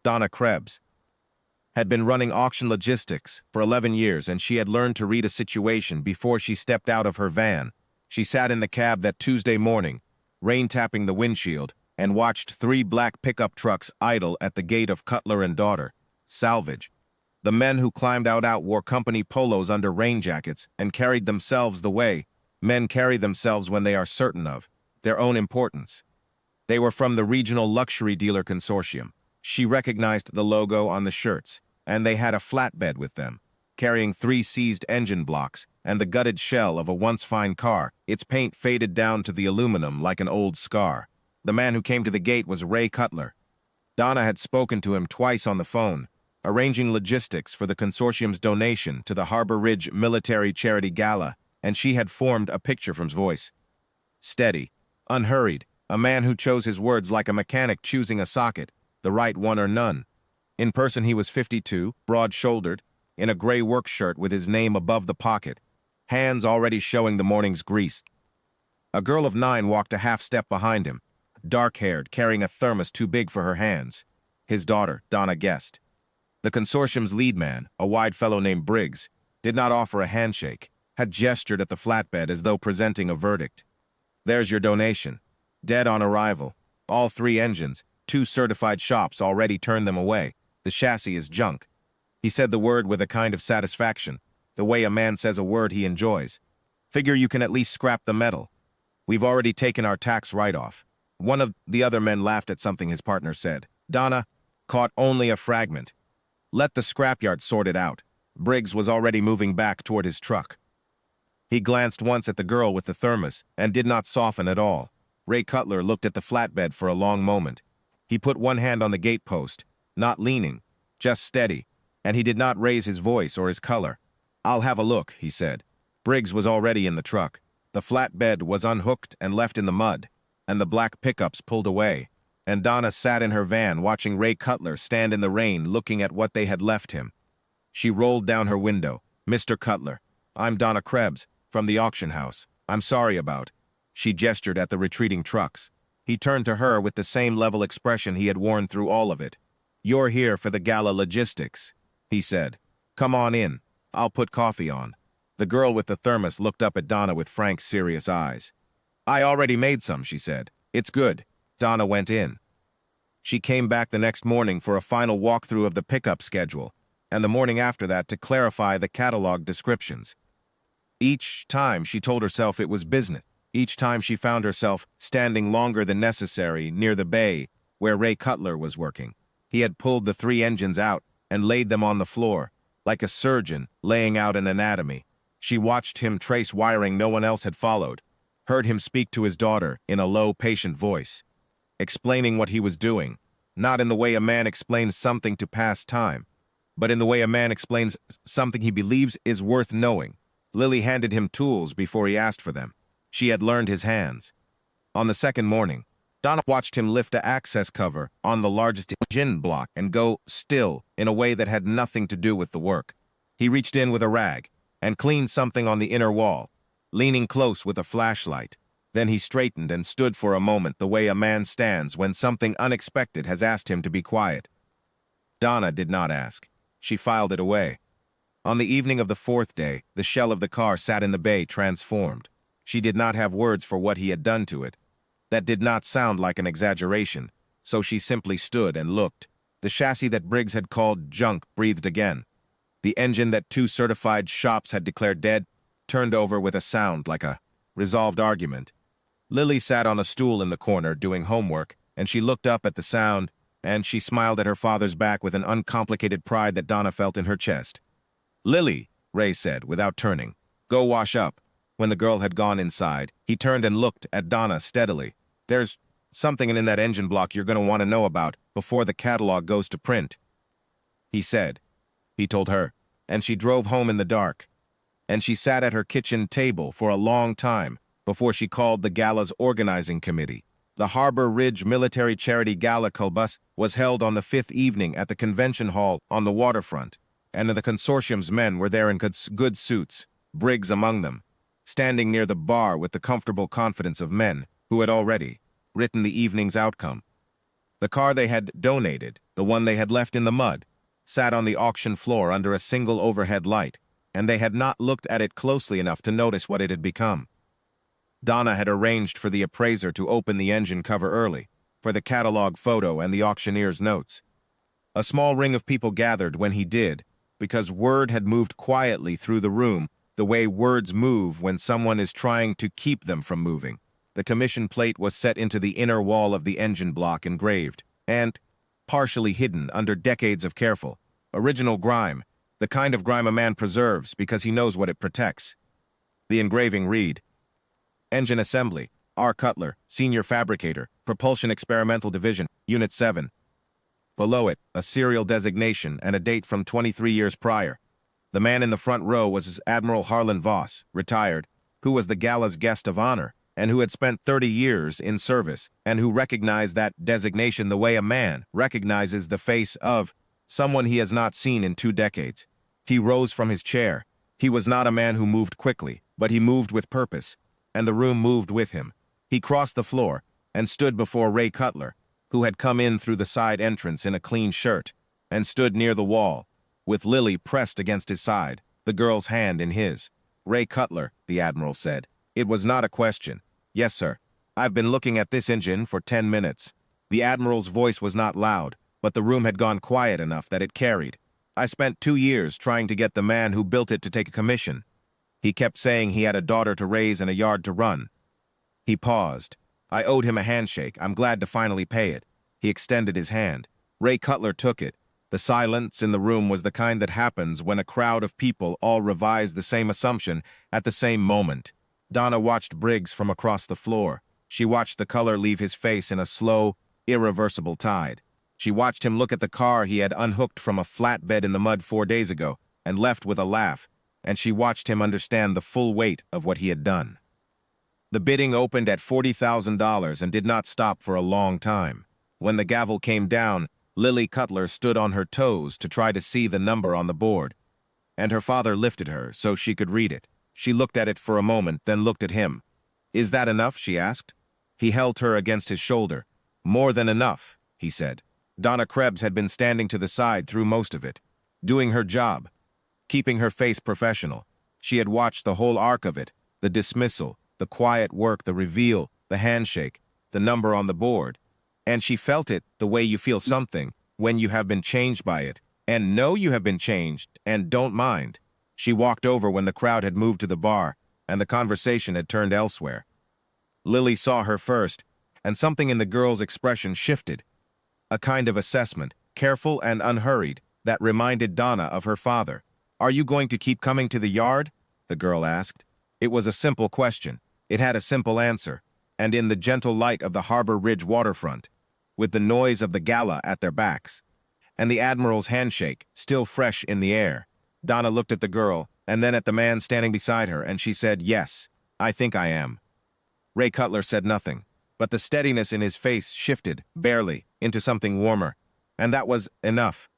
Donna Krebs, had been running auction logistics for 11 years, and she had learned to read a situation before she stepped out of her van. She sat in the cab that Tuesday morning, rain tapping the windshield, and watched three black pickup trucks idle at the gate of Cutler and Daughter, salvage. The men who climbed out wore company polos under rain jackets and carried themselves the way men carry themselves when they are certain of their own importance. They were from the Regional Luxury Dealer Consortium. She recognized the logo on the shirts, and they had a flatbed with them, carrying three seized engine blocks and the gutted shell of a once fine car, its paint faded down to the aluminum like an old scar. The man who came to the gate was Ray Cutler. Donna had spoken to him twice on the phone, arranging logistics for the consortium's donation to the Harbor Ridge Military Charity Gala, and she had formed a picture from his voice. Steady, unhurried, a man who chose his words like a mechanic choosing a socket, the right one or none. In person he was 52, broad-shouldered, in a gray work shirt with his name above the pocket, hands already showing the morning's grease. A girl of 9 walked a half-step behind him, dark-haired, carrying a thermos too big for her hands. His daughter, Donna, guessed. The consortium's lead man, a wide fellow named Briggs, did not offer a handshake, had gestured at the flatbed as though presenting a verdict. There's your donation. Dead on arrival. All 3 engines, 2 certified shops already turned them away. The chassis is junk. He said the word with a kind of satisfaction, the way a man says a word he enjoys. Figure you can at least scrap the metal. We've already taken our tax write-off. One of the other men laughed at something his partner said. Donna caught only a fragment. Let the scrapyard sort it out. Briggs was already moving back toward his truck. He glanced once at the girl with the thermos and did not soften at all. Ray Cutler looked at the flatbed for a long moment. He put one hand on the gatepost, not leaning, just steady, and he did not raise his voice or his color. I'll have a look, he said. Briggs was already in the truck. The flatbed was unhooked and left in the mud, and the black pickups pulled away, and Donna sat in her van watching Ray Cutler stand in the rain looking at what they had left him. She rolled down her window. Mr. Cutler, I'm Donna Krebs, from the auction house. I'm sorry about. She gestured at the retreating trucks. He turned to her with the same level expression he had worn through all of it. You're here for the gala logistics, he said. Come on in. I'll put coffee on. The girl with the thermos looked up at Donna with frank, serious eyes. I already made some, she said. It's good. Donna went in. She came back the next morning for a final walkthrough of the pickup schedule, and the morning after that to clarify the catalog descriptions. Each time she told herself it was business. Each time she found herself standing longer than necessary near the bay where Ray Cutler was working. He had pulled the 3 engines out and laid them on the floor, like a surgeon laying out an anatomy. She watched him trace wiring no one else had followed, heard him speak to his daughter in a low, patient voice, explaining what he was doing, not in the way a man explains something to pass time, but in the way a man explains something he believes is worth knowing. Lily handed him tools before he asked for them. She had learned his hands. On the second morning, Donna watched him lift an access cover on the largest engine block and go still in a way that had nothing to do with the work. He reached in with a rag and cleaned something on the inner wall, leaning close with a flashlight. Then he straightened and stood for a moment the way a man stands when something unexpected has asked him to be quiet. Donna did not ask. She filed it away. On the evening of the 4th day, the shell of the car sat in the bay transformed. She did not have words for what he had done to it. That did not sound like an exaggeration, so she simply stood and looked. The chassis that Briggs had called junk breathed again. The engine that 2 certified shops had declared dead turned over with a sound like a resolved argument. Lily sat on a stool in the corner doing homework, and she looked up at the sound, and she smiled at her father's back with an uncomplicated pride that Donna felt in her chest. Lily, Ray said, without turning, go wash up. When the girl had gone inside, he turned and looked at Donna steadily. There's something in that engine block you're going to want to know about before the catalog goes to print, he said. He told her, and she drove home in the dark. And she sat at her kitchen table for a long time before she called the gala's organizing committee. The Harbor Ridge Military Charity Gala Culbus was held on the 5th evening at the convention hall on the waterfront, and the consortium's men were there in good suits, Briggs among them, standing near the bar with the comfortable confidence of men who had already written the evening's outcome. The car they had donated, the the one they had left in the mud, sat on the auction floor under a single overhead light, and they had not looked at it closely enough to notice what it had become. Donna had arranged for the appraiser to open the engine cover early, for the catalog photo and the auctioneer's notes. A small ring of people gathered when he did, because word had moved quietly through the room, the way words move when someone is trying to keep them from moving. The commission plate was set into the inner wall of the engine block engraved, and partially hidden under decades of careful, original grime, the kind of grime a man preserves because he knows what it protects. The engraving read, Engine Assembly, R. Cutler, Senior Fabricator, Propulsion Experimental Division, Unit 7. Below it, a serial designation and a date from 23 years prior. The man in the front row was Admiral Harlan Voss, retired, who was the gala's guest of honor, and who had spent 30 years in service, and who recognized that designation the way a man recognizes the face of someone he has not seen in 2 decades. He rose from his chair. He was not a man who moved quickly, but he moved with purpose, and the room moved with him. He crossed the floor and stood before Ray Cutler, who had come in through the side entrance in a clean shirt, and stood near the wall, with Lily pressed against his side, the girl's hand in his. Ray Cutler, the Admiral said. It was not a question. Yes, sir. I've been looking at this engine for 10 minutes. The Admiral's voice was not loud, but the room had gone quiet enough that it carried. I spent 2 years trying to get the man who built it to take a commission. He kept saying he had a daughter to raise and a yard to run. He paused. I owed him a handshake. I'm glad to finally pay it. He extended his hand. Ray Cutler took it. The silence in the room was the kind that happens when a crowd of people all revise the same assumption at the same moment. Donna watched Briggs from across the floor. She watched the color leave his face in a slow, irreversible tide. She watched him look at the car he had unhooked from a flatbed in the mud 4 days ago and left with a laugh, and she watched him understand the full weight of what he had done. The bidding opened at $40,000 and did not stop for a long time. When the gavel came down, Lily Cutler stood on her toes to try to see the number on the board, and her father lifted her so she could read it. She looked at it for a moment, then looked at him. Is that enough? She asked. He held her against his shoulder. More than enough, he said. Donna Krebs had been standing to the side through most of it, doing her job, keeping her face professional. She had watched the whole arc of it, the dismissal, the quiet work, the reveal, the handshake, the number on the board. And she felt it the way you feel something when you have been changed by it, and know you have been changed, and don't mind. She walked over when the crowd had moved to the bar, and the conversation had turned elsewhere. Lily saw her first, and something in the girl's expression shifted. A kind of assessment, careful and unhurried, that reminded Donna of her father. Are you going to keep coming to the yard? The girl asked. It was a simple question. It had a simple answer, and in the gentle light of the Harbor Ridge waterfront, with the noise of the gala at their backs, and the Admiral's handshake still fresh in the air, Donna looked at the girl and then at the man standing beside her, and she said, Yes, I think I am. Ray Cutler said nothing, but the steadiness in his face shifted, barely, into something warmer, and that was enough.